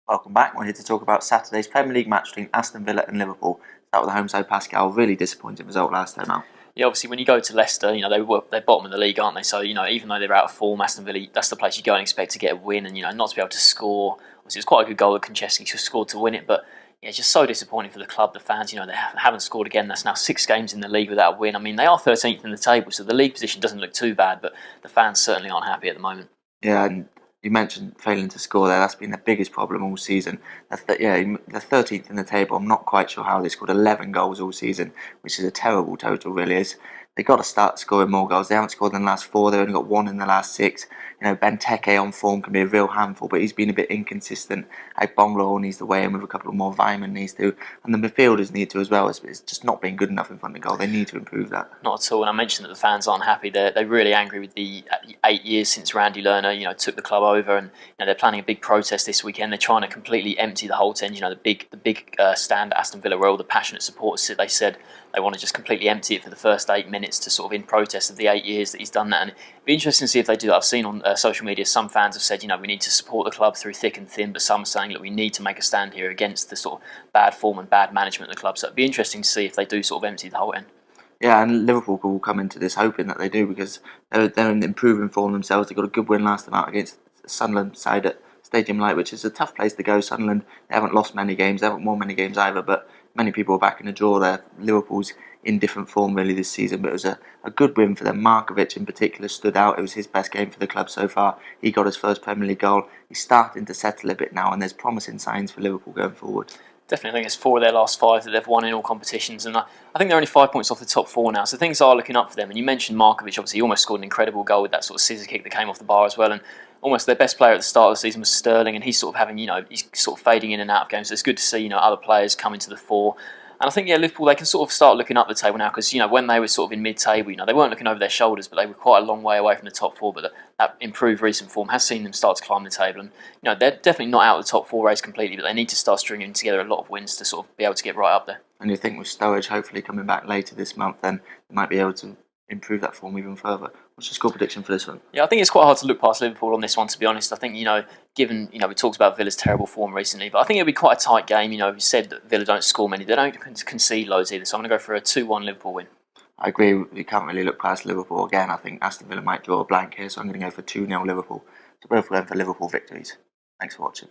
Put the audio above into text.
Welcome back. We're here to talk about Saturday's Premier League match between Aston Villa and Liverpool. Start with the home side, Pascal. Really disappointing result last time out. Yeah, obviously when you go to Leicester, they're bottom of the league, aren't they? So even though they're out of form, Aston Villa, that's the place you go and expect to get a win, and not to be able to score. Obviously, it was quite a good goal that Konchesky scored to win it, but yeah, it's just so disappointing for the club, the fans. They haven't scored again. That's now 6 games in the league without a win. I mean, they are 13th in the table, so the league position doesn't look too bad, but the fans certainly aren't happy at the moment. Yeah, and you mentioned failing to score there. That's been the biggest problem all season. They're 13th in the table. I'm not quite sure how they scored 11 goals all season, which is a terrible total, really is. They've got to start scoring more goals. They haven't scored in the last 4. They've only got 1 in the last 6. Benteke on form can be a real handful, but he's been a bit inconsistent. Bonglo needs to weigh in with a couple more. Vyman needs to, and the midfielders need to as well. It's just not been good enough in front of goal. They need to improve that. Not at all. And I mentioned that the fans aren't happy. They're really angry with the 8 years since Randy Lerner, took the club over, and they're planning a big protest this weekend. They're trying to completely empty the whole tent. The big stand at Aston Villa where all the passionate supporters sit. They said they want to just completely empty it for the first 8 minutes to sort of in protest of the 8 years that he's done that. And it'd be interesting to see if they do that. I've seen on social media some fans have said, we need to support the club through thick and thin, but some are saying that we need to make a stand here against the sort of bad form and bad management of the club. So it'd be interesting to see if they do sort of empty the whole end. Yeah, and Liverpool will come into this hoping that they do, because they're in improving form themselves. They got a good win last time out against Sunderland side at Stadium Light, which is a tough place to go. Sunderland, they haven't lost many games, they haven't won many games either, but many people are backing a draw there. Liverpool's in different form really this season, but it was a good win for them. Markovic in particular stood out. It was his best game for the club so far. He got his first Premier League goal. He's starting to settle a bit now, and there's promising signs for Liverpool going forward. Definitely, I think it's 4 of their last 5 that they've won in all competitions, and I think they're only 5 points off the top 4 now. So things are looking up for them. And you mentioned Markovic. Obviously, he almost scored an incredible goal with that sort of scissor kick that came off the bar as well. And almost their best player at the start of the season was Sterling, and he's sort of having, he's sort of fading in and out of games. So it's good to see, other players come into the fore. And I think, Liverpool, they can sort of start looking up the table now, because, when they were sort of in mid-table, they weren't looking over their shoulders, but they were quite a long way away from the top 4. But that improved recent form has seen them start to climb the table. And, they're definitely not out of the top 4 race completely, but they need to start stringing together a lot of wins to sort of be able to get right up there. And you think with Sturridge hopefully coming back later this month, then they might be able to improve that form even further. What's your score prediction for this one? Yeah, I think it's quite hard to look past Liverpool on this one, to be honest. I think, given, we talked about Villa's terrible form recently, but I think it'll be quite a tight game. We said that Villa don't score many. They don't concede loads either, so I'm going to go for a 2-1 Liverpool win. I agree, we can't really look past Liverpool again. I think Aston Villa might draw a blank here, so I'm going to go for 2-0 Liverpool. So both going for Liverpool victories. Thanks for watching.